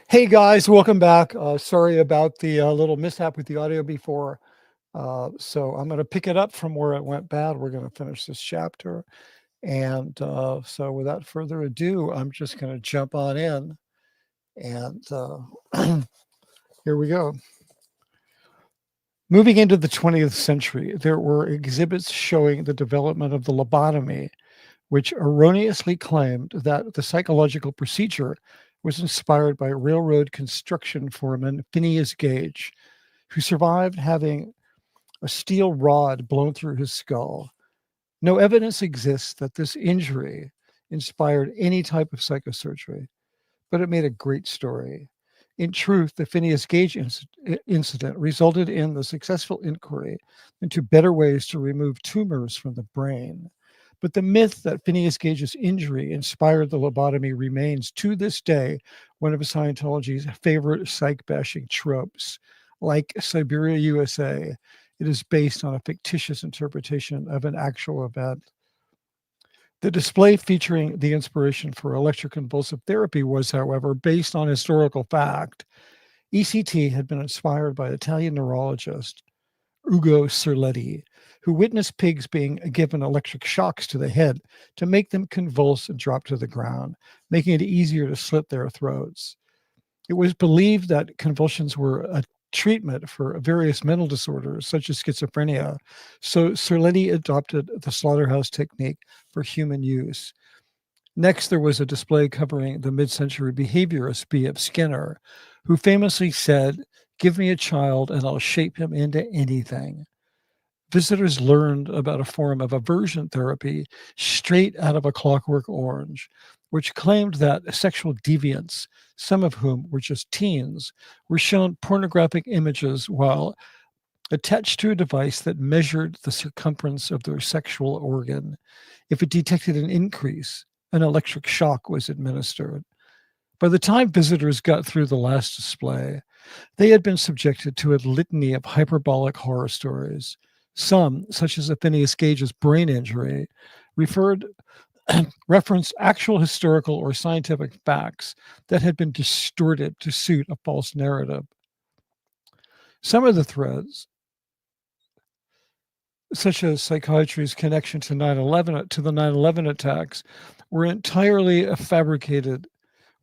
Hey guys, welcome back. Sorry about the little mishap with the audio before. So I'm going to pick it up from where it went bad. We're going to finish this chapter. And so without further ado, I'm just going to jump on in. And here we go. Moving into the 20th century, there were exhibits showing the development of the lobotomy, which erroneously claimed that the psychological procedure was inspired by railroad construction foreman Phineas Gage, who survived having a steel rod blown through his skull. No evidence exists that this injury inspired any type of psychosurgery, but it made a great story. In truth, the Phineas Gage incident resulted in the successful inquiry into better ways to remove tumors from the brain. But the myth that Phineas Gage's injury inspired the lobotomy remains to this day one of Scientology's favorite psych bashing tropes. Like Siberia, USA, it is based on a fictitious interpretation of an actual event. The display featuring the inspiration for electroconvulsive therapy was, however, based on historical fact. ECT had been inspired by Italian neurologist Ugo Cerletti, who witnessed pigs being given electric shocks to the head to make them convulse and drop to the ground, making it easier to slit their throats. It was believed that convulsions were a treatment for various mental disorders, such as schizophrenia. So Cerletti adopted the slaughterhouse technique for human use. Next, there was a display covering the mid century behaviorist B.F. Skinner, who famously said, "Give me a child and I'll shape him into anything." Visitors learned about a form of aversion therapy straight out of A Clockwork Orange, which claimed that sexual deviants, some of whom were just teens, were shown pornographic images while attached to a device that measured the circumference of their sexual organ. If it detected an increase, an electric shock was administered. By the time visitors got through the last display, they had been subjected to a litany of hyperbolic horror stories. Some, such as Phineas Gage's brain injury, referred referenced actual historical or scientific facts that had been distorted to suit a false narrative. Some of the threads, such as psychiatry's connection to 9/11 to the 9/11 attacks, were entirely fabricated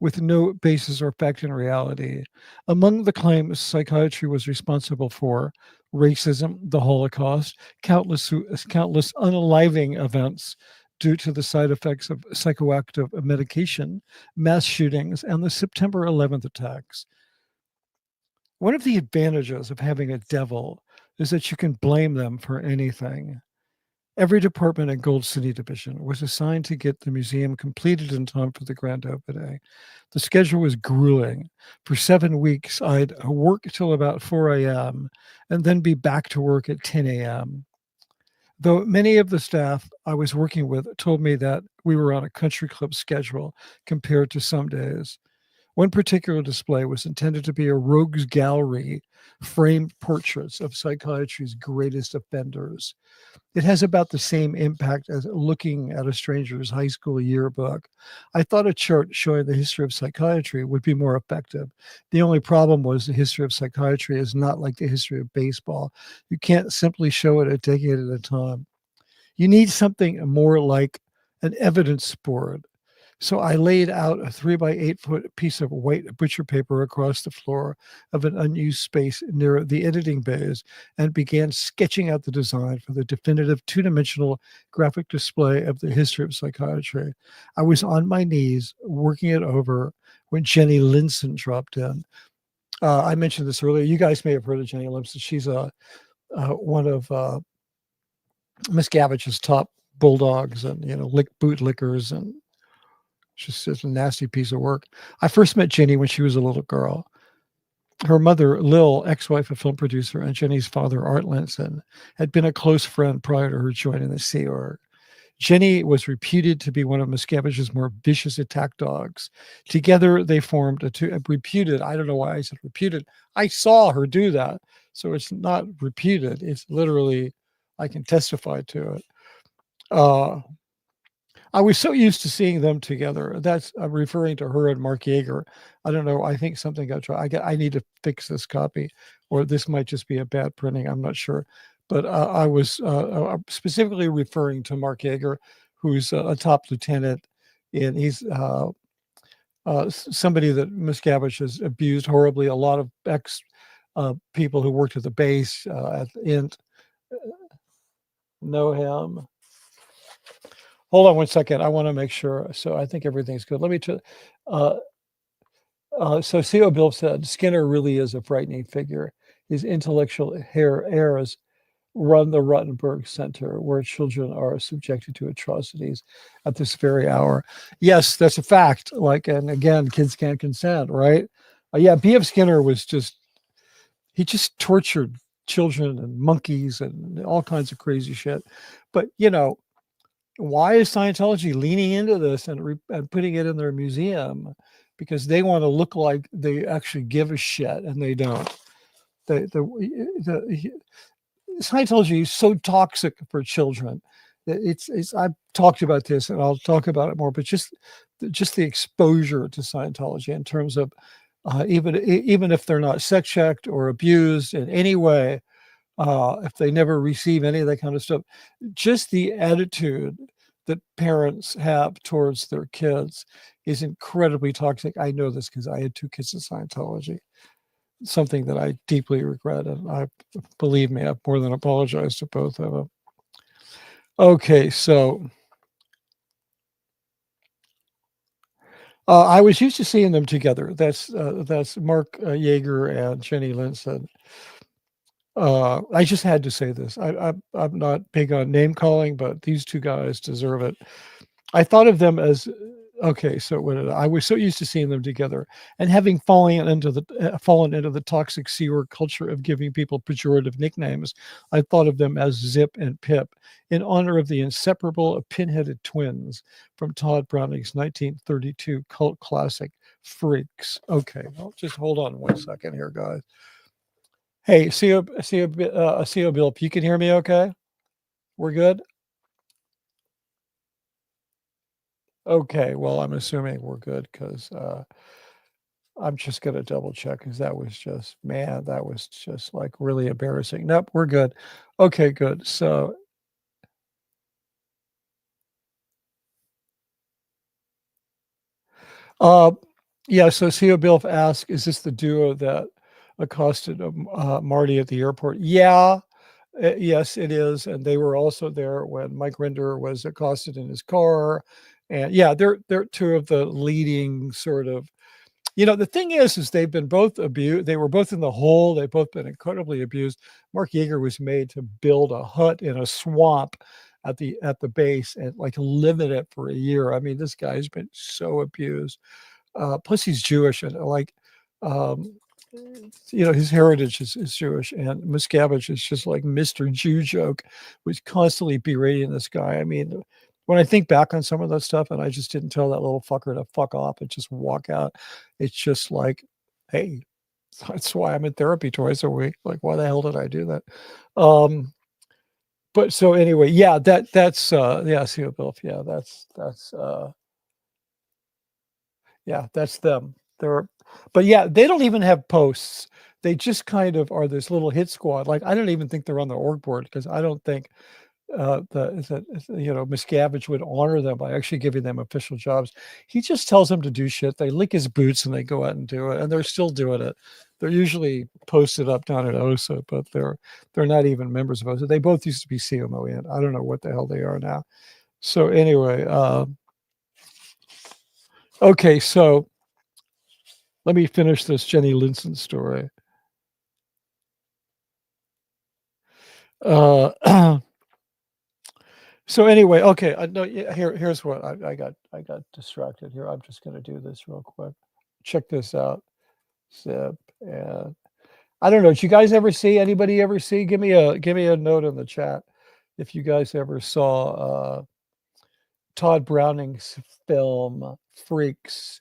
with no basis or fact in reality. Among the claims psychiatry was responsible for racism, the Holocaust, countless unaliving events due to the side effects of psychoactive medication, mass shootings, and the September 11th attacks. One of the advantages of having a devil is that you can blame them for anything. Every department at Gold City Division was assigned to get the museum completed in time for the grand opening. The schedule was grueling. For 7 weeks, I'd work till about 4 a.m. and then be back to work at 10 a.m. Though many of the staff I was working with told me that we were on a country club schedule compared to some days. One particular display was intended to be a rogues gallery, framed portraits of psychiatry's greatest offenders. It has about the same impact as looking at a stranger's high school yearbook. I thought a chart showing the history of psychiatry would be more effective. The only problem was the history of psychiatry is not like the history of baseball. You can't simply show it a decade at a time. You need something more like an evidence board. So I laid out a 3 by 8 foot piece of white butcher paper across the floor of an unused space near the editing bays and began sketching out the design for the definitive two-dimensional graphic display of the history of psychiatry. I was on my knees working it over when Jenny Linson dropped in. I mentioned this earlier. You guys may have heard of Jenny Linson. She's one of Miscavige's top bulldogs and, bootlickers, and she's just a nasty piece of work. I first met Jenny when she was a little girl. Her mother, Lil, ex-wife of film producer, and Jenny's father, Art Linson, had been a close friend prior to her joining the Sea Org. Jenny was reputed to be one of Miscavige's more vicious attack dogs. Together, they formed reputed. I don't know why I said reputed. I saw her do that. So it's not reputed. It's literally, I can testify to it. Uh, I was so used to seeing them together. I'm referring to her and Mark Yeager. I don't know. I think something got tried. I need to fix this copy, or this might just be a bad printing. I'm not sure. But I was specifically referring to Mark Yeager, who's a top lieutenant, and he's somebody that Miscavige has abused horribly. A lot of ex people who worked at the base at INT know him. Hold on one second. I want to make sure. So I think everything's good. Let me try. Uh, so C.O. Bill said Skinner really is a frightening figure. His intellectual errors run the Rottenberg Center, where children are subjected to atrocities at this very hour. Yes, that's a fact. Like, and again, kids can't consent, right? Yeah, B.F. Skinner was he just tortured children and monkeys and all kinds of crazy shit. But, why is Scientology leaning into this and putting it in their museum? Because they want to look like they actually give a shit, and they don't. The Scientology is so toxic for children. I've talked about this, and I'll talk about it more. But just the exposure to Scientology in terms of even if they're not sex checked or abused in any way, if they never receive any of that kind of stuff, just the attitude that parents have towards their kids is incredibly toxic. I know this because I had 2 kids in Scientology, something that I deeply regret. And believe me, I've more than apologized to both of them. Okay, so I was used to seeing them together. That's Mark Yeager and Jenny Linson. I just had to say this. I'm not big on name calling, but these 2 guys deserve it. I thought of them as okay. So I was so used to seeing them together, and having fallen into the toxic Sea Org culture of giving people pejorative nicknames, I thought of them as Zip and Pip in honor of the inseparable pinheaded twins from Todd Browning's 1932 cult classic Freaks. Okay, well, just hold on one second here, guys. Hey, CO Bill, if you can hear me okay? We're good? Okay, well, I'm assuming we're good because I'm just going to double check because that was just like really embarrassing. Nope, we're good. Okay, good. So, uh, yeah, so CO Bill asked, is this the duo that accosted Marty at the airport? Yeah. Yes, it is, and they were also there when Mike Rinder was accosted in his car, and yeah, they're 2 of the leading sort of. The thing is they've been both abused. They were both in the hole. They've both been incredibly abused. Mark Yeager was made to build a hut in a swamp at the base and like live in it for a year. I mean, this guy's been so abused. Plus, he's Jewish, and like, um, his heritage is Jewish, and Miscavige is just like Mr. Jew joke, was constantly berating this guy. I mean, when I think back on some of that stuff, and I just didn't tell that little fucker to fuck off and just walk out, it's just like, hey, that's why I'm in therapy twice a week. Like, why the hell did I do that? But so anyway, yeah, that's yeah, see Bill, yeah, yeah, that's them. But yeah, they don't even have posts. They just kind of are this little hit squad. Like, I don't even think they're on the org board because I don't think Miscavige would honor them by actually giving them official jobs. He just tells them to do shit. They lick his boots and they go out and do it, and they're still doing it. They're usually posted up down at OSA, but they're not even members of OSA. They both used to be CMO, and I don't know what the hell they are now. So anyway, okay, so let me finish this Jenny Linson story. So anyway, okay. No, here's what I got distracted here. I'm just going to do this real quick. Check this out. Zip, and I don't know. Did you guys ever see? Anybody ever see? Give me a note in the chat if you guys ever saw Todd Browning's film Freaks.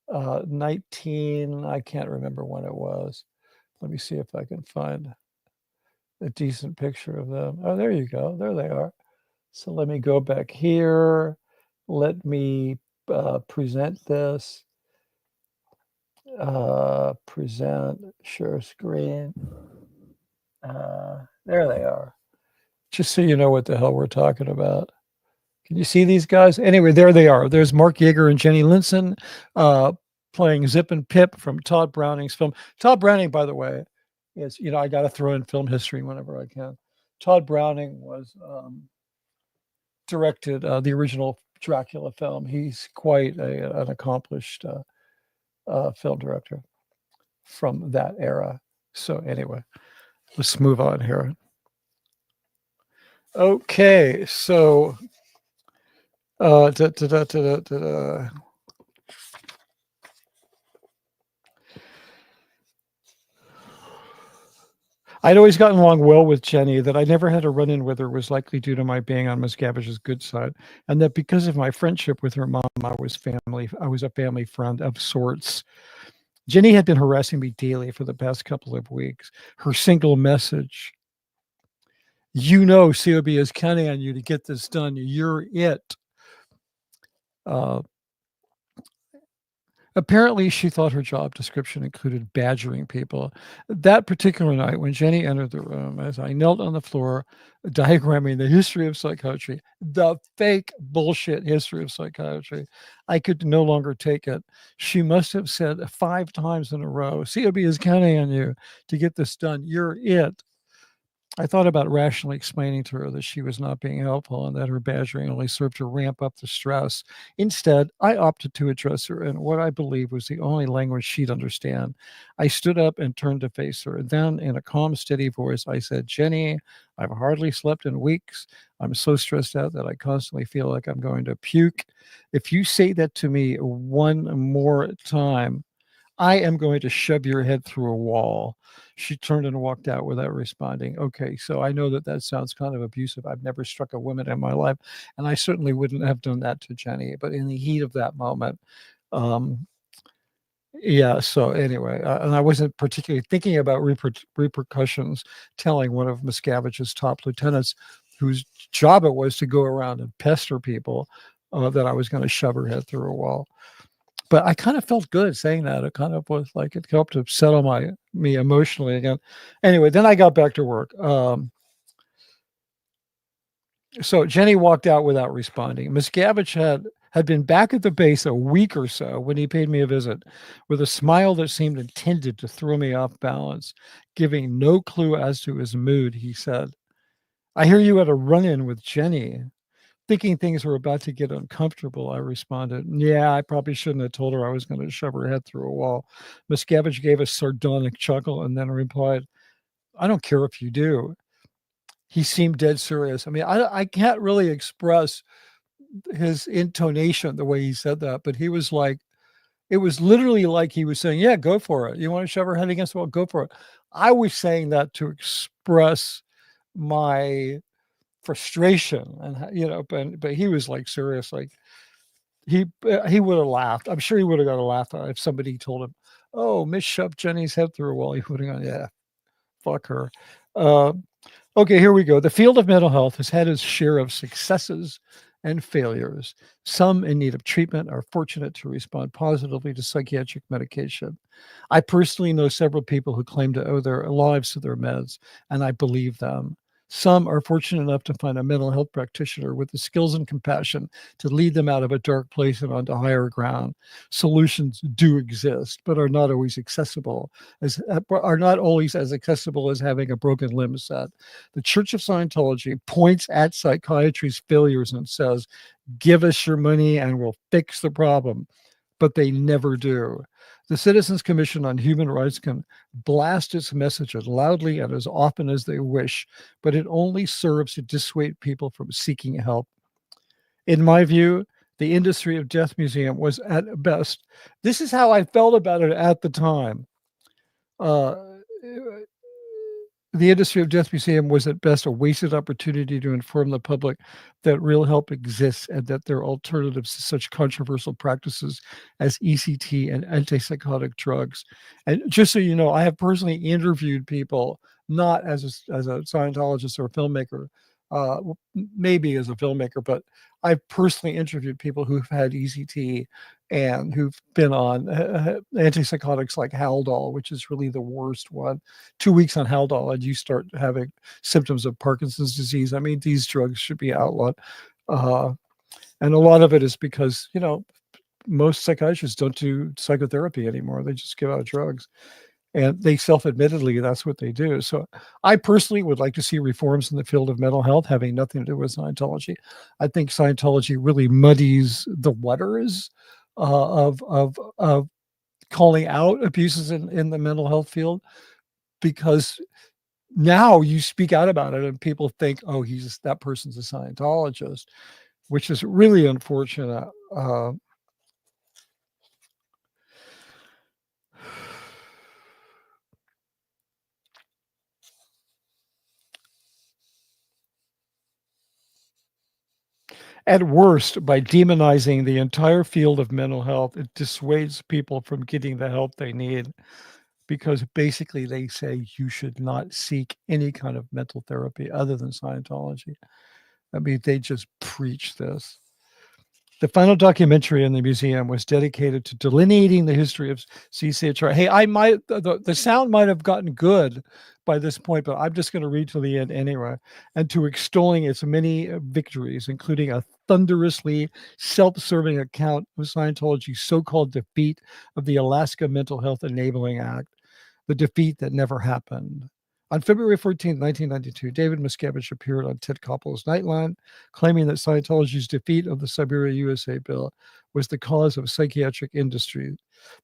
19. I can't remember when it was. Let me see if I can find a decent picture of them. Oh, there you go. There they are. So let me go back here. Let me present this. Present, share screen. There they are. Just so you know what the hell we're talking about. Can you see these guys? Anyway, there they are. There's Mark Yeager and Jenny Linson playing Zip and Pip from Todd Browning's film. Todd Browning, by the way, is, I got to throw in film history whenever I can. Todd Browning was directed the original Dracula film. He's quite an accomplished film director from that era. So anyway, let's move on here. Okay, so I'd always gotten along well with Jenny. That I never had a run-in with her was likely due to my being on Miscavige's good side, and that because of my friendship with her mom, I was a family friend of sorts. Jenny had been harassing me daily for the past couple of weeks. Her single message, COB is counting on you to get this done. You're it. Apparently, she thought her job description included badgering people. That particular night, when Jenny entered the room, as I knelt on the floor, diagramming the history of psychiatry, the fake bullshit history of psychiatry, I could no longer take it. She must have said 5 times in a row, COB is counting on you to get this done. You're it. I thought about rationally explaining to her that she was not being helpful and that her badgering only served to ramp up the stress. Instead, I opted to address her in what I believe was the only language she'd understand. I stood up and turned to face her. Then, in a calm, steady voice, I said, Jenny, I've hardly slept in weeks. I'm so stressed out that I constantly feel like I'm going to puke. If you say that to me one more time, I am going to shove your head through a wall. She turned and walked out without responding. Okay, so I know that sounds kind of abusive. I've never struck a woman in my life, and I certainly wouldn't have done that to Jenny. But in the heat of that moment, yeah. So anyway, and I wasn't particularly thinking about repercussions. Telling one of Miscavige's top lieutenants, whose job it was to go around and pester people, that I was going to shove her head through a wall. But I kind of felt good saying that. It kind of was like it helped to settle me emotionally again. Anyway, then I got back to work. So Jenny walked out without responding. Miscavige had been back at the base a week or so when he paid me a visit, with a smile that seemed intended to throw me off balance. Giving no clue as to his mood, he said, I hear you had a run-in with Jenny. Thinking things were about to get uncomfortable, I responded, yeah, I probably shouldn't have told her I was going to shove her head through a wall. Miscavige gave a sardonic chuckle and then replied, I don't care if you do. He seemed dead serious. I mean, I can't really express his intonation the way he said that, but he was like, it was literally like he was saying, yeah, go for it. You want to shove her head against the wall? Go for it. I was saying that to express my frustration, and but he was like serious, like he would have laughed. I'm sure he would have got a laugh out if somebody told him, oh, Miss shoved Jenny's head through a wall. He would have gone, yeah, fuck her. Okay, here we go. The field of mental health has had its share of successes and failures. Some in need of treatment are fortunate to respond positively to psychiatric medication. I personally know several people who claim to owe their lives to their meds, and I believe them. Some are fortunate enough to find a mental health practitioner with the skills and compassion to lead them out of a dark place and onto higher ground. Solutions do exist, but are not always as accessible as having a broken limb set. The Church of Scientology points at psychiatry's failures and says, give us your money and we'll fix the problem. But they never do. The Citizens Commission on Human Rights can blast its message as loudly and as often as they wish, but it only serves to dissuade people from seeking help. In my view, the Industry of Death Museum was at best, this is how I felt about it at the time. The Industry of Death Museum was at best a wasted opportunity to inform the public that real help exists and that there are alternatives to such controversial practices as ECT and antipsychotic drugs. And just so you know, I have personally interviewed people, not as a Scientologist or a filmmaker, maybe as a filmmaker, but I've personally interviewed people who've had ECT and who've been on antipsychotics like Haldol, which is really the worst one. 2 weeks on Haldol, and you start having symptoms of Parkinson's disease. I mean, these drugs should be outlawed. And a lot of it is because, most psychiatrists don't do psychotherapy anymore. They just give out drugs. And they self-admittedly, that's what they do. So I personally would like to see reforms in the field of mental health having nothing to do with Scientology. I think Scientology really muddies the waters of calling out abuses in the mental health field, because now you speak out about it and people think, oh, that person's a Scientologist, which is really unfortunate. At worst, by demonizing the entire field of mental health, it dissuades people from getting the help they need, because basically they say you should not seek any kind of mental therapy other than Scientology. I mean, they just preach this. The final documentary in the museum was dedicated to delineating the history of CCHR. Hey, the sound might have gotten good by this point, but I'm just going to read to the end anyway. And to extolling its many victories, including a thunderously self-serving account of Scientology's so-called defeat of the Alaska Mental Health Enabling Act, the defeat that never happened. On February 14, 1992, David Miscavige appeared on Ted Koppel's Nightline, claiming that Scientology's defeat of the Siberia USA bill was the cause of the psychiatric industry's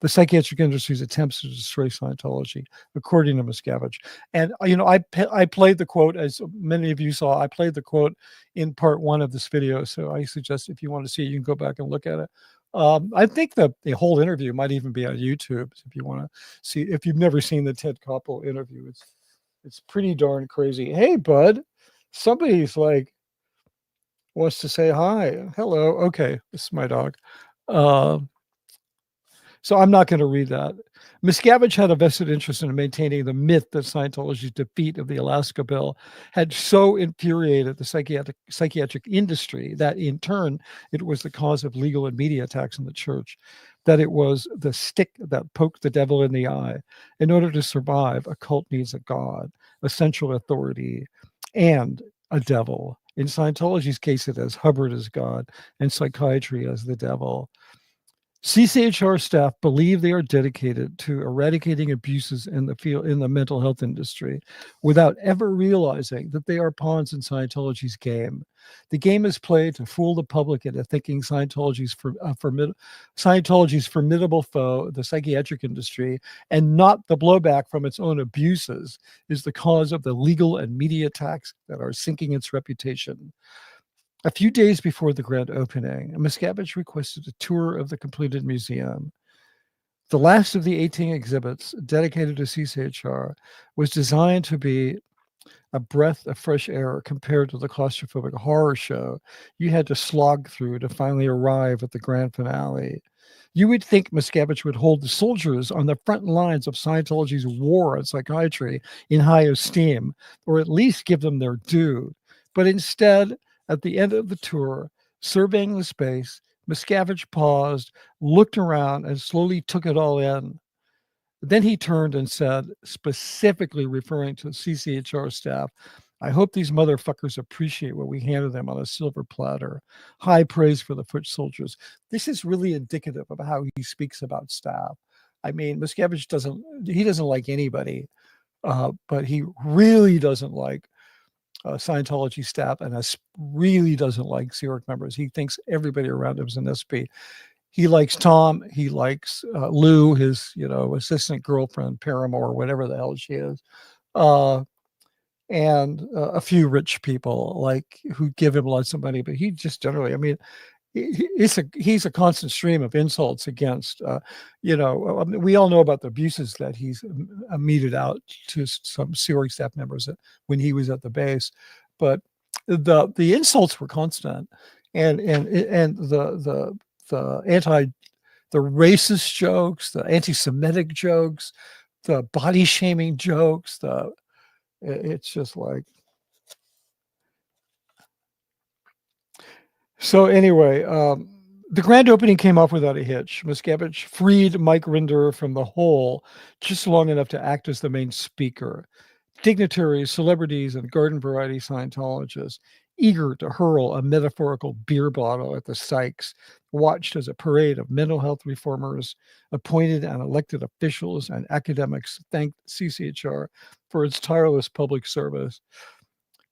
attempts to destroy Scientology, according to Miscavige. And, I played the quote, as many of you saw, I played the quote in part 1 of this video. So I suggest if you want to see it, you can go back and look at it. I think the whole interview might even be on YouTube if you want to see. If you've never seen the Ted Koppel interview, it's pretty darn crazy. Hey, bud, somebody's wants to say hi. Hello. Okay, this is my dog. So I'm not going to read that. Miscavige had a vested interest in maintaining the myth that Scientology's defeat of the Alaska bill had so infuriated the psychiatric industry that, in turn, it was the cause of legal and media attacks on the church, that it was the stick that poked the devil in the eye. In order to survive, a cult needs a god, a central authority, and a devil. In Scientology's case, it has Hubbard as God and psychiatry as the devil. CCHR staff believe they are dedicated to eradicating abuses in the mental health industry without ever realizing that they are pawns in Scientology's game. The game is played to fool the public into thinking Scientology's formidable foe, the psychiatric industry, and not the blowback from its own abuses, is the cause of the legal and media attacks that are sinking its reputation. A few days before the grand opening, Miscavige requested a tour of the completed museum. The last of the 18 exhibits dedicated to CCHR was designed to be a breath of fresh air compared to the claustrophobic horror show you had to slog through to finally arrive at the grand finale. You would think Miscavige would hold the soldiers on the front lines of Scientology's war on psychiatry in high esteem, or at least give them their due. But instead, at the end of the tour, surveying the space, Miscavige paused, looked around, and slowly took it all in. Then he turned and said, specifically referring to CCHR staff, "I hope these motherfuckers appreciate what we handed them on a silver platter. High praise for the foot soldiers." This is really indicative of how he speaks about staff. I mean, Miscavige doesn't like anybody, but he really doesn't like Scientology staff, and really doesn't like Xeric members. He thinks everybody around him is an SP. He likes Tom. He likes Lou, his assistant girlfriend, paramour, whatever the hell she is, and a few rich people who give him lots of money. But he just generally, I mean, he's a constant stream of insults against. We all know about the abuses that he's meted out to some Xeric staff members when he was at the base, but the insults were constant, and the the racist jokes, the anti-Semitic jokes, the body shaming jokes, it's just like, So anyway, the grand opening came off without a hitch. Miscavige freed Mike Rinder from the hole just long enough to act as the main speaker. Dignitaries, celebrities, and garden variety Scientologists, eager to hurl a metaphorical beer bottle at the Sykes, watched as a parade of mental health reformers, appointed and elected officials, and academics thanked CCHR for its tireless public service.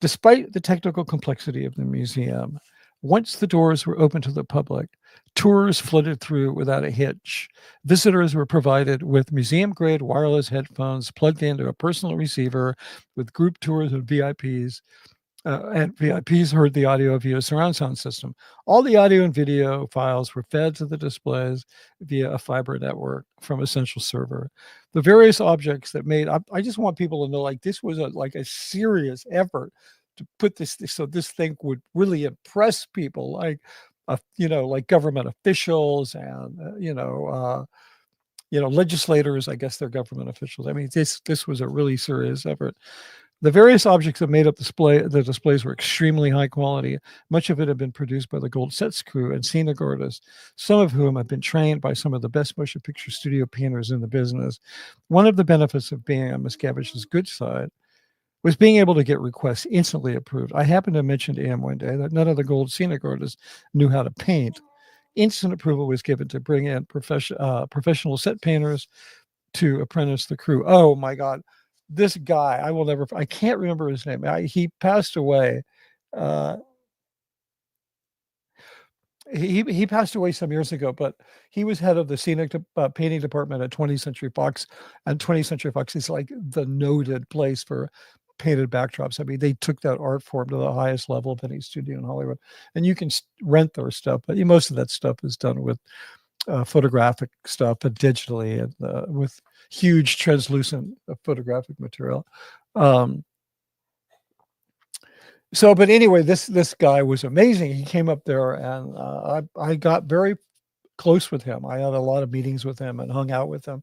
Despite the technical complexity of the museum, once the doors were open to the public, tours flooded through without a hitch. Visitors were provided with museum-grade wireless headphones plugged into a personal receiver with group tours of VIPs, and VIPs heard the audio via a surround sound system. All the audio and video files were fed to the displays via a fiber network from a central server. The various objects that made up, I just want people to know, like, this was a serious effort to put this so this thing would really impress people, like, like government officials and legislators. I guess they're government officials. I mean, this was a really serious effort. The various objects that made up the displays were extremely high quality. Much of it had been produced by the Gold Sets crew and scenic artists, some of whom have been trained by some of the best motion picture studio painters in the business. One of the benefits of being on Miscavige's good side was being able to get requests instantly approved. I happened to mention to him one day that none of the Gold scenic artists knew how to paint. Instant approval was given to bring in professional set painters to apprentice the crew. Oh my God, this guy, I can't remember his name. He passed away. Uh, he passed away some years ago, but he was head of the scenic painting department at 20th Century Fox, and 20th Century Fox is like the noted place for painted backdrops. I mean, they took that art form to the highest level of any studio in Hollywood, and you can rent their stuff, but most of that stuff is done with photographic stuff and digitally, and with huge translucent photographic material. But anyway, this guy was amazing. He came up there, and I got very close with him. I had a lot of meetings with him and hung out with him.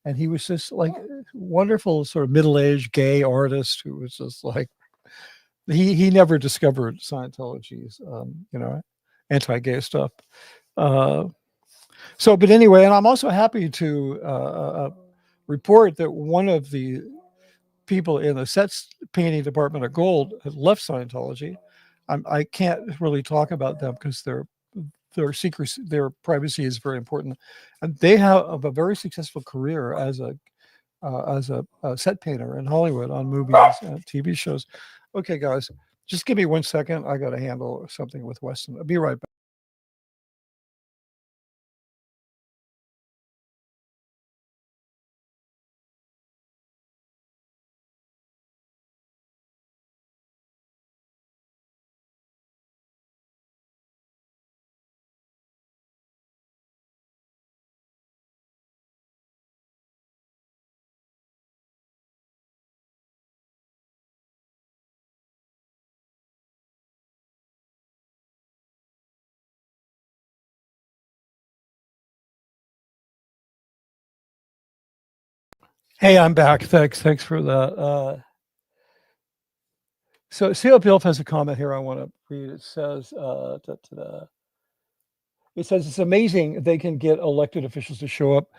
And he was just like wonderful, sort of middle-aged gay artist who was just like, he never discovered Scientology's, anti-gay stuff. But anyway, and I'm also happy to report that one of the people in the sets painting department of Gold had left Scientology. I can't really talk about them because their secrecy, their privacy is very important, and they have a very successful career as a set painter in Hollywood on movies and TV shows. Okay, guys, just give me 1 second. I got to handle something with Weston. I'll be right back. Hey, I'm back. Thanks for that. So C.L. Bilf has a comment here I want to read. It says, it's amazing they can get elected officials to show up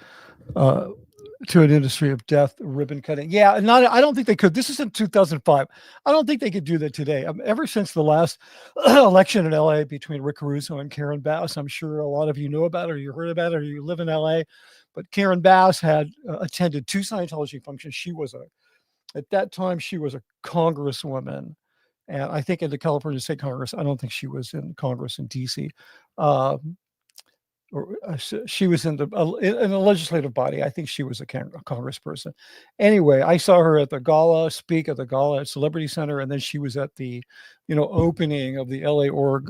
to an industry of death, ribbon cutting. Yeah, I don't think they could. This is in 2005. I don't think they could do that today. Ever since the last election in LA between Rick Caruso and Karen Bass, I'm sure a lot of you know about it, or you heard about it, or you live in LA. But Karen Bass had attended 2 Scientology functions. At that time, she was a congresswoman. And I think in the California State Congress, I don't think she was in Congress in DC. She was in a legislative body. I think she was a congressperson. Anyway, I saw her at the gala, speak at the gala at Celebrity Center, and then she was at the, opening of the LA org.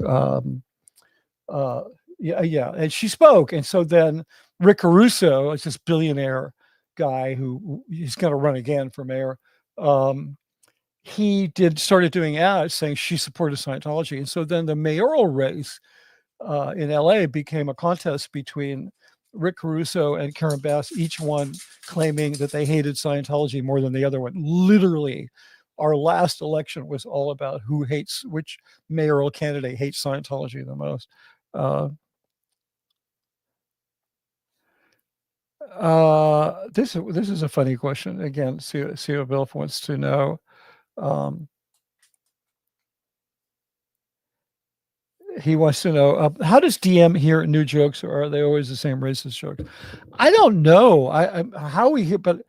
And she spoke. And so then Rick Caruso is this billionaire guy who he's going to run again for mayor. He started doing ads saying she supported Scientology. And so then the mayoral race in LA became a contest between Rick Caruso and Karen Bass, each one claiming that they hated Scientology more than the other one. Literally, our last election was all about which mayoral candidate hates Scientology the most. Uh, this is a funny question. Again, see what Bill wants to know. Um, he wants to know, how does DM hear new jokes, or are they always the same racist jokes? I don't know. How he hear, but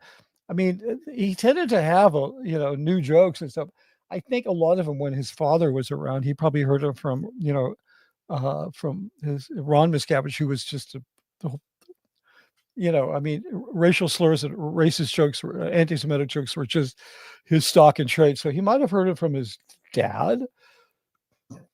I mean, he tended to have new jokes and stuff. I think a lot of them when his father was around, he probably heard them from from his Ron Miscavige, who was just I mean, racial slurs and racist jokes, anti-Semitic jokes were just his stock and trade. So he might have heard it from his dad.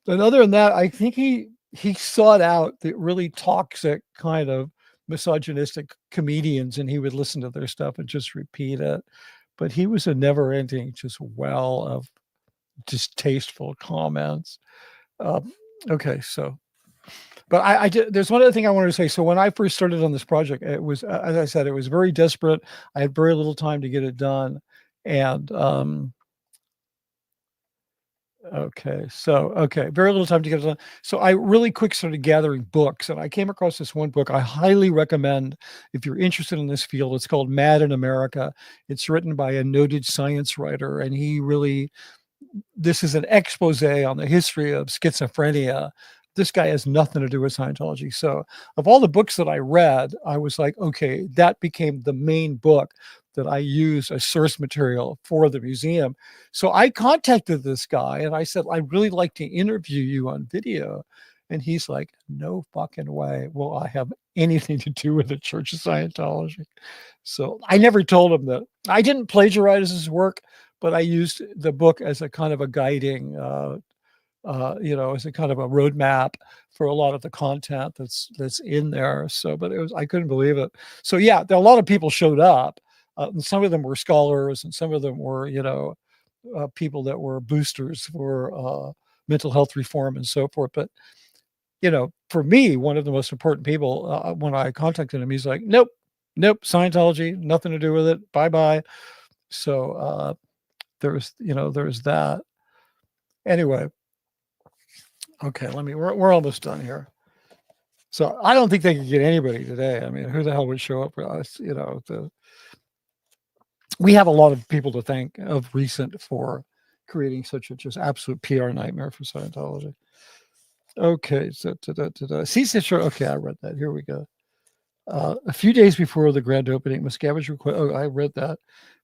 And other than that, I think he sought out the really toxic kind of misogynistic comedians, and he would listen to their stuff and just repeat it. But he was a never-ending just well of distasteful comments. Okay, so, but there's one other thing I wanted to say. So when I first started on this project, it was, as I said, it was very desperate. I had very little time to get it done, and very little time to get it done. So I really quick started gathering books, and I came across this one book I highly recommend if you're interested in this field. It's called Mad in America. It's written by a noted science writer, and this is an expose on the history of schizophrenia. This guy has nothing to do with Scientology. So of all the books that I read, I was like, okay, that became the main book that I use as source material for the museum. So I contacted this guy and I said, I'd really like to interview you on video. And he's like, no fucking way will I have anything to do with the Church of Scientology. So I never told him that. I didn't plagiarize his work, but I used the book as a kind of a guiding, as a kind of a roadmap for a lot of the content that's in there. So, but I couldn't believe it. So yeah, a lot of people showed up. And some of them were scholars, and some of them were, people that were boosters for mental health reform and so forth. But for me, one of the most important people, when I contacted him, he's like, nope, Scientology, nothing to do with it. Bye bye. So there's that. Anyway, okay, we're almost done here. So I don't think they could get anybody today. I mean, who the hell would show up for us? We have a lot of people to thank of recent for creating such a just absolute PR nightmare for Scientology. Okay, so okay, I read that. Here we go. A few days before the grand opening, Miscavige I read that.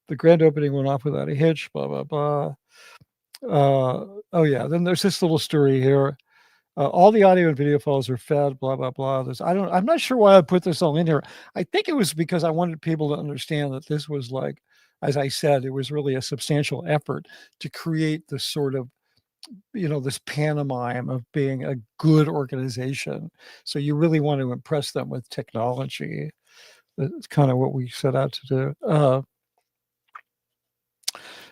The grand opening went off without a hitch, blah, blah, blah. Then there's this little story here. All the audio and video files are fed, blah, blah, blah. I'm not sure why I put this all in here. I think it was because I wanted people to understand that this was like, as I said, it was really a substantial effort to create this sort of, this pantomime of being a good organization. So you really want to impress them with technology. That's kind of what we set out to do.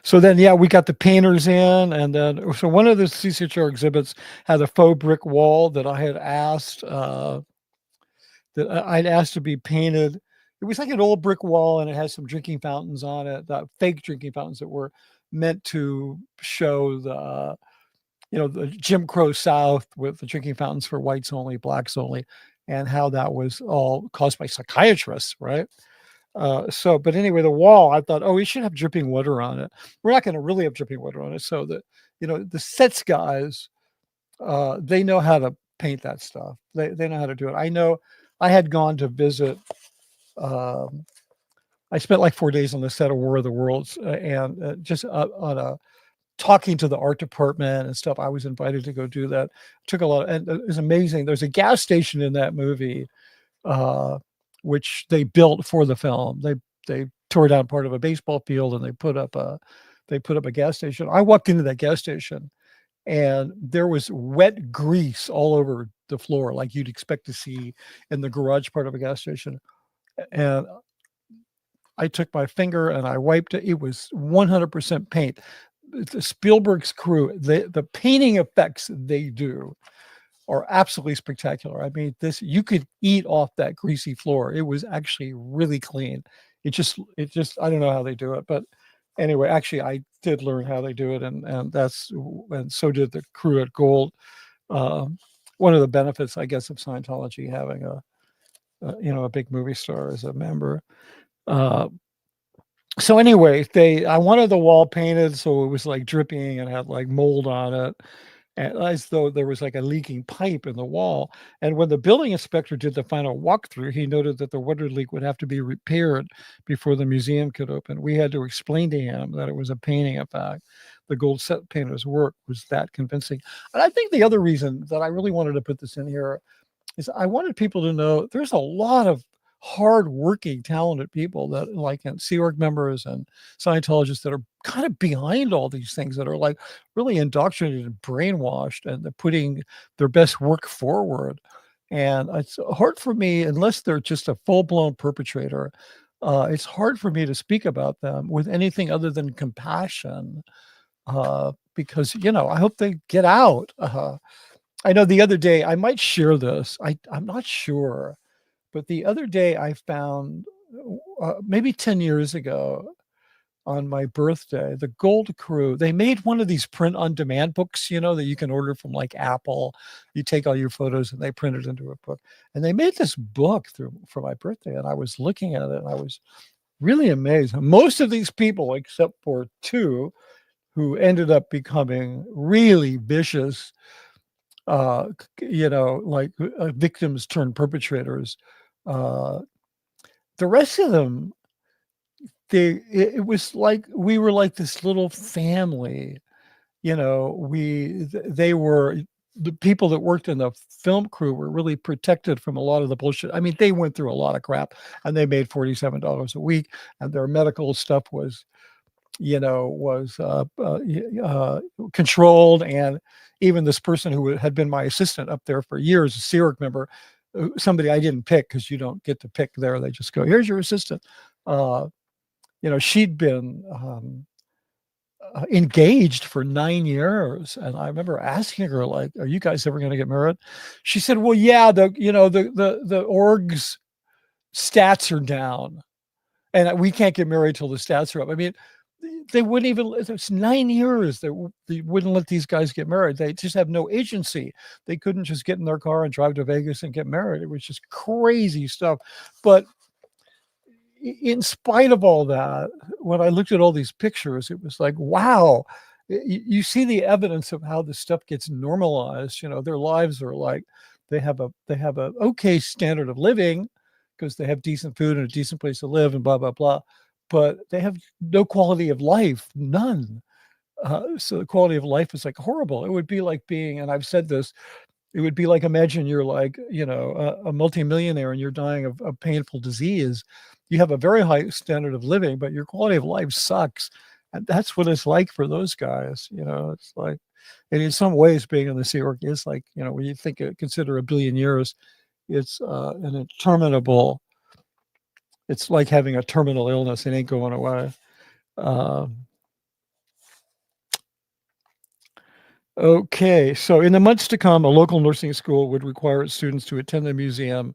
So then, we got the painters in, and then so one of the CCHR exhibits had a faux brick wall that I had asked to be painted. It was like an old brick wall, and it has some drinking fountains on it, fake drinking fountains that were meant to show the Jim Crow South with the drinking fountains for whites only, blacks only, and how that was all caused by psychiatrists, right? But anyway, the wall, I thought, we should have dripping water on it. We're not going to really have dripping water on it. So the sets guys, they know how to paint that stuff. They know how to do it. I know I had gone to visit, I spent like 4 days on the set of War of the Worlds and just on talking to the art department and stuff. I was invited to go do that. Took a lot, and it was amazing. There's a gas station in that movie, which they built for the film. They tore down part of a baseball field and they put up a gas station. I walked into that gas station and there was wet grease all over the floor, like you'd expect to see in the garage part of a gas station. And I took my finger and I wiped it. It was 100% paint. Spielberg's crew, the painting effects they do are absolutely spectacular. I mean, you could eat off that greasy floor. It was actually really clean. It just, I don't know how they do it, but Anyway, actually, I did learn how they do it, and so did the crew at Gold. Um, One of the benefits, I guess, of Scientology having a big movie star as a member. Uh, so anyway, I wanted the wall painted so it was like dripping and had like mold on it, and as though there was like a leaking pipe in the wall. And when the building inspector did the final walkthrough, he noted that the water leak would have to be repaired before the museum could open. We had to explain to him that it was a painting effect. The gold set painter's work was that convincing. And I think the other reason that I really wanted to put this in here is I wanted people to know there's a lot of hardworking, talented people that like and Sea Org members and Scientologists that are kind of behind all these things, that are like really indoctrinated and brainwashed, and they're putting their best work forward. And it's hard for me, unless they're just a full-blown perpetrator, it's hard for me to speak about them with anything other than compassion, because I hope they get out. I know the other day, I might share this. I'm not sure, but the other day I found, maybe 10 years ago on my birthday, the Gold Crew, they made one of these print on demand books, that you can order from like Apple. You take all your photos and they print it into a book. And they made this book for my birthday. And I was looking at it and I was really amazed. Most of these people, except for two who ended up becoming really vicious, like victims turned perpetrators. Uh, the rest of them, it was like we were like this little family. They were the people that worked in the film crew were really protected from a lot of the bullshit. I mean, they went through a lot of crap, and they made $47 a week, and their medical stuff was controlled. And even this person who had been my assistant up there for years, a Sea Org member, somebody I didn't pick because you don't get to pick there. They just go, here's your assistant. She'd been engaged for 9 years. And I remember asking her, like, are you guys ever going to get married? She said, well, yeah, the org's stats are down and we can't get married till the stats are up. I mean, they wouldn't even, it's 9 years they wouldn't let these guys get married. They just have no agency. They couldn't just get in their car and drive to Vegas and get married. It was just crazy stuff. But in spite of all that, when I looked at all these pictures, it was like, wow, you see the evidence of how this stuff gets normalized. Their lives are like, they have a okay standard of living because they have decent food and a decent place to live and blah, blah, blah. But they have no quality of life, none. So the quality of life is like horrible. It would be like being, and I've said this, it would be like, imagine you're like, a multimillionaire and you're dying of a painful disease. You have a very high standard of living, but your quality of life sucks. And that's what it's like for those guys. It's like, and in some ways being in the Sea Org is like, when you consider 1 billion years, it's an interminable, it's like having a terminal illness. It ain't going away. Okay, so in the months to come, a local nursing school would require its students to attend the museum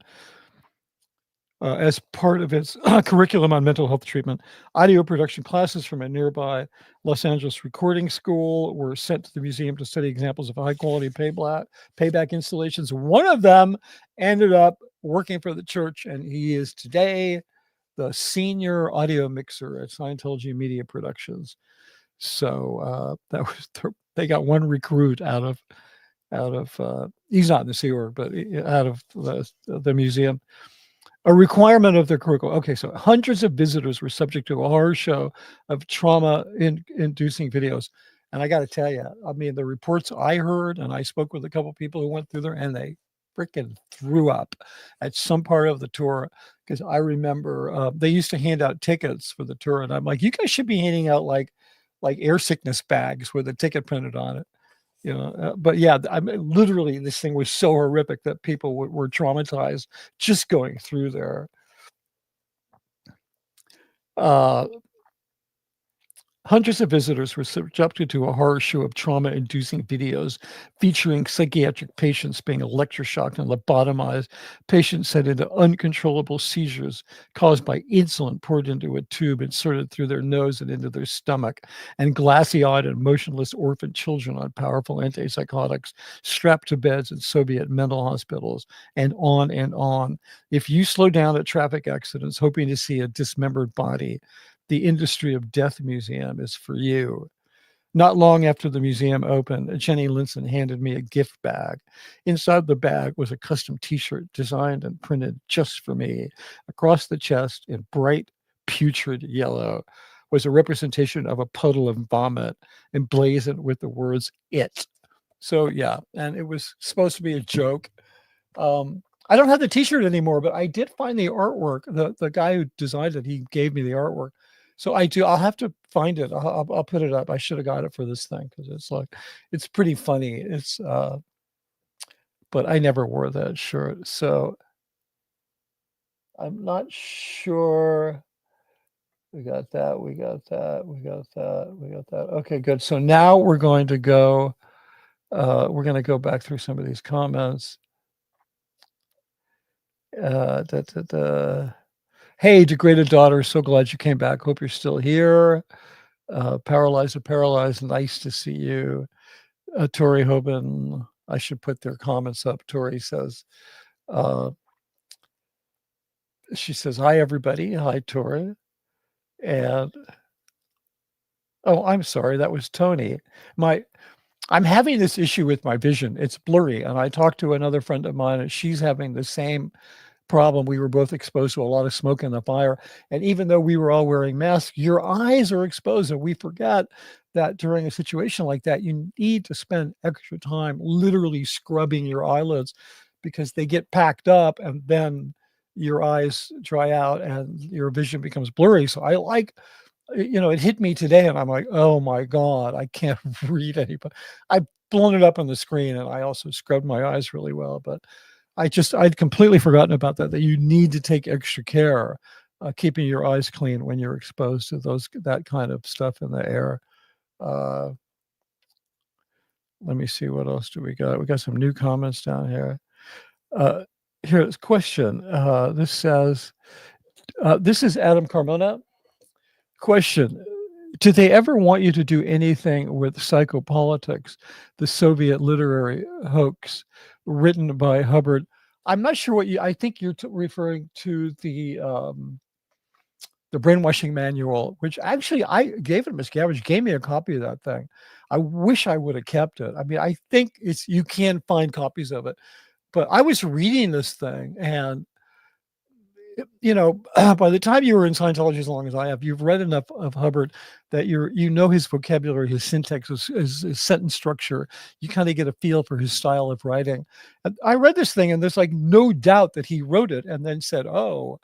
as part of its curriculum on mental health treatment. Audio production classes from a nearby Los Angeles recording school were sent to the museum to study examples of high-quality payback installations. One of them ended up working for the church, and he is today the senior audio mixer at Scientology Media Productions. So that was they got one recruit out of he's not in the Sea Org, but out of the museum. A requirement of their curriculum. Okay, so hundreds of visitors were subject to a horror show of trauma-inducing videos. And I got to tell you, I mean, the reports I heard, and I spoke with a couple of people who went through there, and they freaking threw up at some part of the tour. Because I remember they used to hand out tickets for the tour, and I'm like, you guys should be handing out like air sickness bags with a ticket printed on it. But yeah, I mean, literally this thing was so horrific that people were traumatized just going through there. Hundreds of visitors were subjected to a horror show of trauma-inducing videos featuring psychiatric patients being electroshocked and lobotomized, patients sent into uncontrollable seizures caused by insulin poured into a tube inserted through their nose and into their stomach, and glassy-eyed and motionless orphan children on powerful antipsychotics strapped to beds in Soviet mental hospitals, and on and on. If you slow down at traffic accidents hoping to see a dismembered body, the industry of death museum is for you. Not long after the museum opened, Jenny Linson handed me a gift bag. Inside the bag was a custom t-shirt designed and printed just for me. Across the chest in bright putrid yellow was a representation of a puddle of vomit emblazoned with the words "it." So yeah, and it was supposed to be a joke. I don't have the t-shirt anymore, but I did find the artwork. The guy who designed it, he gave me the artwork. So I do. I'll have to find it. I'll put it up. I should have got it for this thing because it's like, it's pretty funny. But I never wore that shirt, so I'm not sure. We got that. We got that. We got that. We got that. Okay, good. So now we're going to go. We're going to go back through some of these comments. Hey, degraded daughter, so glad you came back. Hope you're still here. Paralyzed, nice to see you. Tori Hoban, I should put their comments up. Tori says, she says, hi, everybody. Hi, Tori. And, oh, I'm sorry, that was Tony. I'm having this issue with my vision. It's blurry. And I talked to another friend of mine, and she's having the same problem. We were both exposed to a lot of smoke in the fire. And even though we were all wearing masks, your eyes are exposed. And we forget that during a situation like that, you need to spend extra time literally scrubbing your eyelids because they get packed up and then your eyes dry out and your vision becomes blurry. So it hit me today and I'm like, oh my God, I can't read anybody. I've blown it up on the screen and I also scrubbed my eyes really well, but I'd completely forgotten about that you need to take extra care, keeping your eyes clean when you're exposed to that kind of stuff in the air. Let me see, what else do we got? We got some new comments down here. Here's a question. This says, this is Adam Carmona. Question. Did they ever want you to do anything with psychopolitics, the Soviet literary hoax written by Hubbard? I'm not sure I think you're referring to the brainwashing manual, which actually I gave it. Miss Gabbage gave me a copy of that thing. I wish I would have kept it. I mean, I think you can find copies of it, but I was reading this thing and by the time you were in Scientology as long as I have, you've read enough of Hubbard that his vocabulary, his syntax, his sentence structure. You kind of get a feel for his style of writing. And I read this thing, and there's like no doubt that he wrote it and then said, "Oh,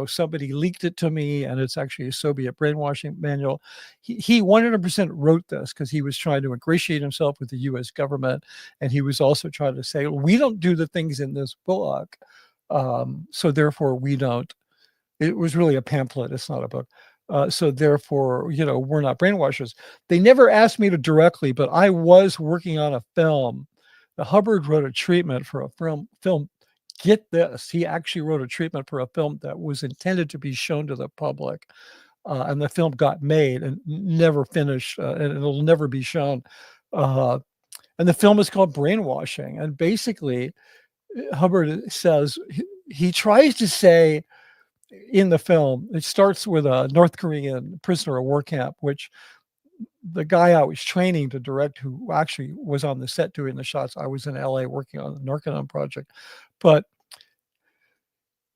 somebody leaked it to me, and it's actually a Soviet brainwashing manual." He 100% wrote this because he was trying to ingratiate himself with the U.S. government, and he was also trying to say, "We don't do the things in this book." So therefore we don't. It was really a pamphlet. It's not a book. So therefore, we're not brainwashers. They never asked me to directly, but I was working on a film. The Hubbard wrote a treatment for a film. Get this. He actually wrote a treatment for a film that was intended to be shown to the public. And the film got made and never finished, and it'll never be shown. And the film is called Brainwashing. And basically, Hubbard says, he tries to say in the film, it starts with a North Korean prisoner of war camp, which the guy I was training to direct, who actually was on the set doing the shots. I was in LA working on the Narconon project, but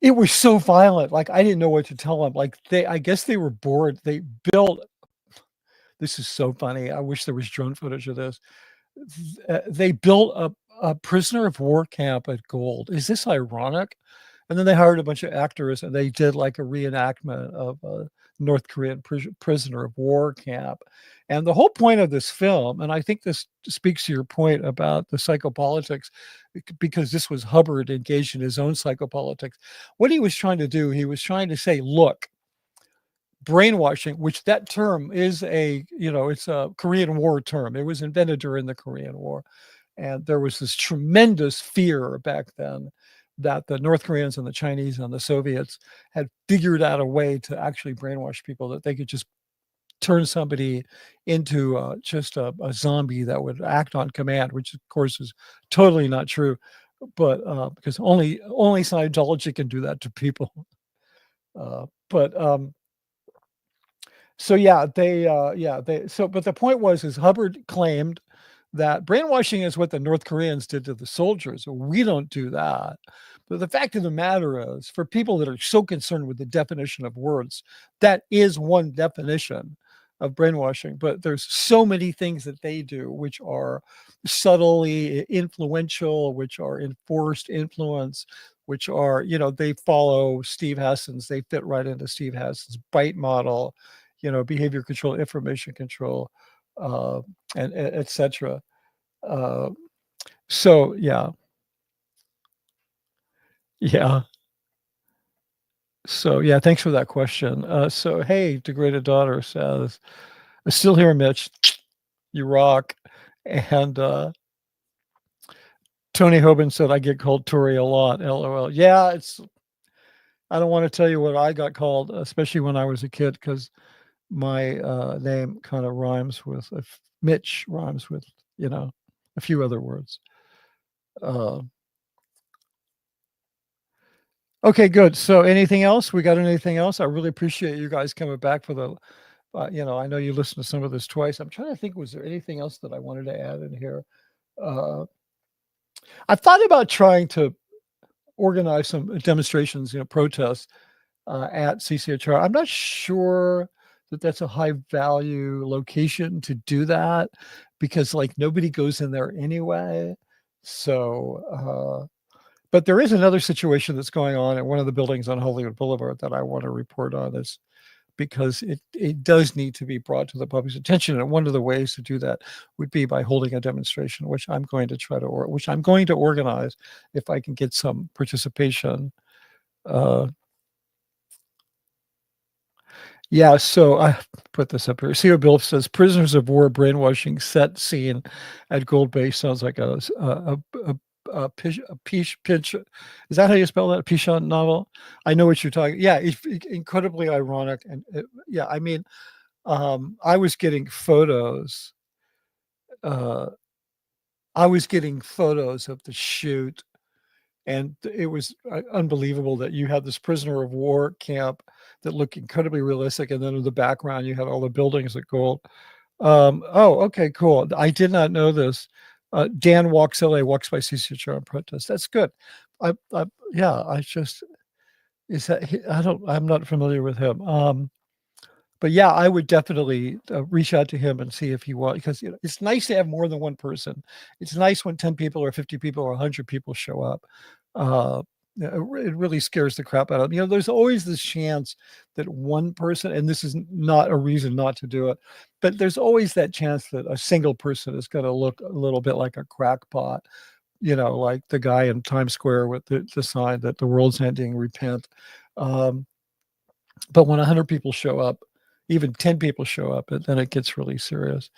it was so violent. Like, I didn't know what to tell them. Like, I guess they were bored. They built, this is so funny. I wish there was drone footage of this. They built a prisoner of war camp at Gold. Is this ironic? And then they hired a bunch of actors and they did like a reenactment of a North Korean prisoner of war camp. And the whole point of this film, and I think this speaks to your point about the psychopolitics, because this was Hubbard engaged in his own psychopolitics. What he was trying to do, he was trying to say, look, brainwashing, which that term is it's a Korean War term. It was invented during the Korean War. And there was this tremendous fear back then that the North Koreans and the Chinese and the Soviets had figured out a way to actually brainwash people, that they could just turn somebody into just a zombie that would act on command, which of course is totally not true. But because only Scientology can do that to people. But so yeah, but the point was, is Hubbard claimed that brainwashing is what the North Koreans did to the soldiers. We don't do that. But the fact of the matter is, for people that are so concerned with the definition of words, that is one definition of brainwashing. But there's so many things that they do which are subtly influential, which are enforced influence, which are, they follow Steve Hassan's, they fit right into Steve Hassan's BITE model, behavior control, information control, and et cetera. So yeah. So yeah, thanks for that question. So hey, degraded daughter says, "I'm still here, Mitch. You rock." And Tony Hoban said, "I get called Tori a lot." LOL. Yeah, I don't want to tell you what I got called, especially when I was a kid, because my name kind of rhymes with Mitch rhymes with a few other words. Okay, good. So anything else? We got anything else? I really appreciate you guys coming back for the I know you listened to some of this twice. I'm trying to think, was there anything else that I wanted to add in here? I thought about trying to organize some demonstrations, protests at CCHR. I'm not sure that that's a high value location to do that, because nobody goes in there anyway. So, but there is another situation that's going on at one of the buildings on Hollywood Boulevard that I want to report on, is because it does need to be brought to the public's attention. And one of the ways to do that would be by holding a demonstration, which I'm going to organize if I can get some participation. Yeah, so I put this up here. CEO Bill says prisoners of war brainwashing set scene at Gold Bay sounds like a pinch. Is that how you spell that? A Pichon novel? I know what you're talking. Yeah, it's incredibly ironic, and yeah, I mean, I was getting photos. I was getting photos of the shoot, and it was unbelievable that you had this prisoner of war camp that looked incredibly realistic, and then in the background you had all the buildings at Gold. Oh, okay, cool. I did not know this. Dan walks LA, walks by CCHR on protest. That's good. Yeah, I just is that I'm not familiar with him. But yeah, I would definitely reach out to him and see if he wants, because it's nice to have more than one person. It's nice when 10 people or 50 people or 100 people show up. It really scares the crap out of them. There's always this chance that one person, and this is not a reason not to do it, but there's always that chance that a single person is going to look a little bit like a crackpot, like the guy in Times Square with the sign that the world's ending, repent. But when 100 people show up, even 10 people show up, and then it gets really serious.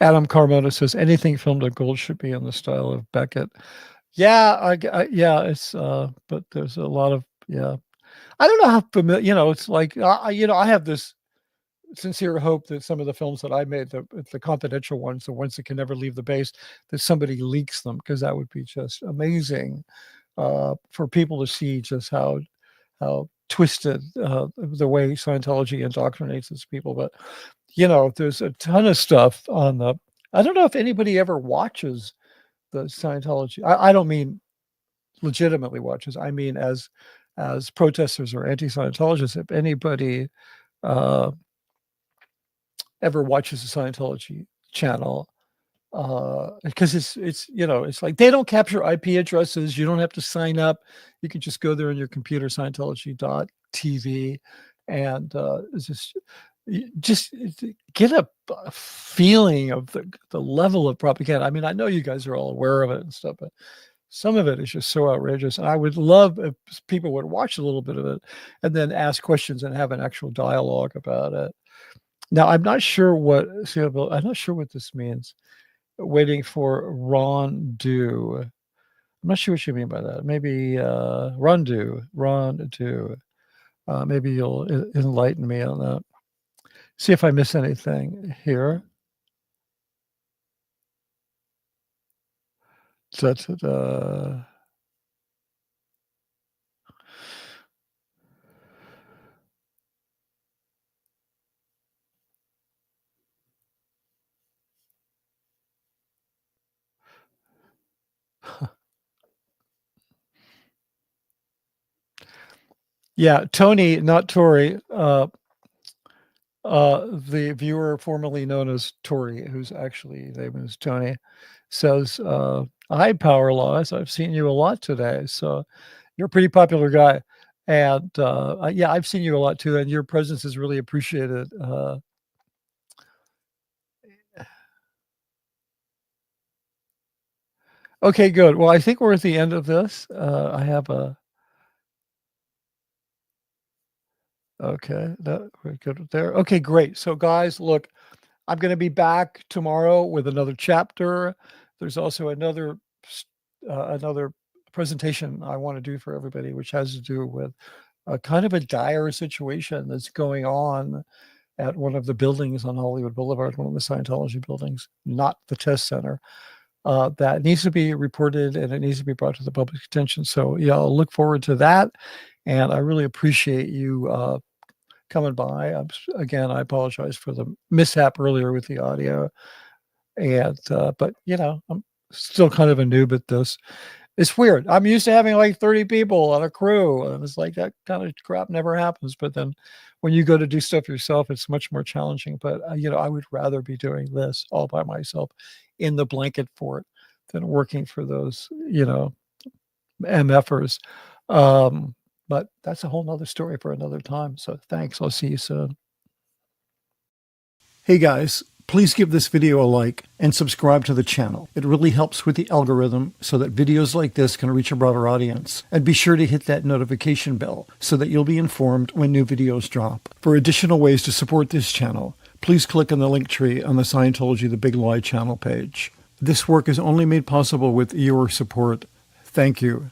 Adam Carmona says anything filmed at Gold should be in the style of Beckett. Yeah, yeah, it's but there's a lot of I don't know how familiar. It's like I have this sincere hope that some of the films that I made, the confidential ones, the ones that can never leave the base, that somebody leaks them, because that would be just amazing for people to see just how twisted the way Scientology indoctrinates its people. But there's a ton of stuff on the. I don't know if anybody ever watches the Scientology. I don't mean legitimately watches. I mean as protesters or anti-Scientologists. If anybody ever watches the Scientology channel, because it's like they don't capture IP addresses. You don't have to sign up. You can just go there on your computer, Scientology.tv, and just get a feeling of the level of propaganda. I mean, I know you guys are all aware of it and stuff, but Some of it is just so outrageous. And I would love if people would watch a little bit of it and then ask questions and have an actual dialogue about it. Now, I'm not sure what this means. Waiting for Ron Do. I'm not sure what you mean by that. Maybe Ron Do. Maybe you'll enlighten me on that. See if I miss anything here. Yeah, Tony, not Tori. The viewer formerly known as Tori, who's actually name is Tony, says, "Hi, Power Laws. I've seen you a lot today, so you're a pretty popular guy, and yeah, I've seen you a lot too, and your presence is really appreciated." Okay, good. Well, I think we're at the end of this. I have a okay. That we're good there. Okay, great. So, guys, look. I'm going to be back tomorrow with another chapter. There's also another presentation I want to do for everybody, which has to do with a kind of a dire situation that's going on at one of the buildings on Hollywood Boulevard, one of the Scientology buildings, not the test center. That needs to be reported and it needs to be brought to the public's attention. So yeah, I'll look forward to that. And I really appreciate you coming by. Again, I apologize for the mishap earlier with the audio. And, but I'm still kind of a noob at this. It's weird. I'm used to having like 30 people on a crew. And it's like that kind of crap never happens. But then when you go to do stuff yourself, it's much more challenging. But, I would rather be doing this all by myself in the blanket fort than working for those, MFers. But that's a whole nother story for another time. So thanks. I'll see you soon. Hey guys, please give this video a like and subscribe to the channel. It really helps with the algorithm so that videos like this can reach a broader audience. And be sure to hit that notification bell so that you'll be informed when new videos drop. For additional ways to support this channel, please click on the link tree on the Scientology The Big Lie channel page. This work is only made possible with your support. Thank you.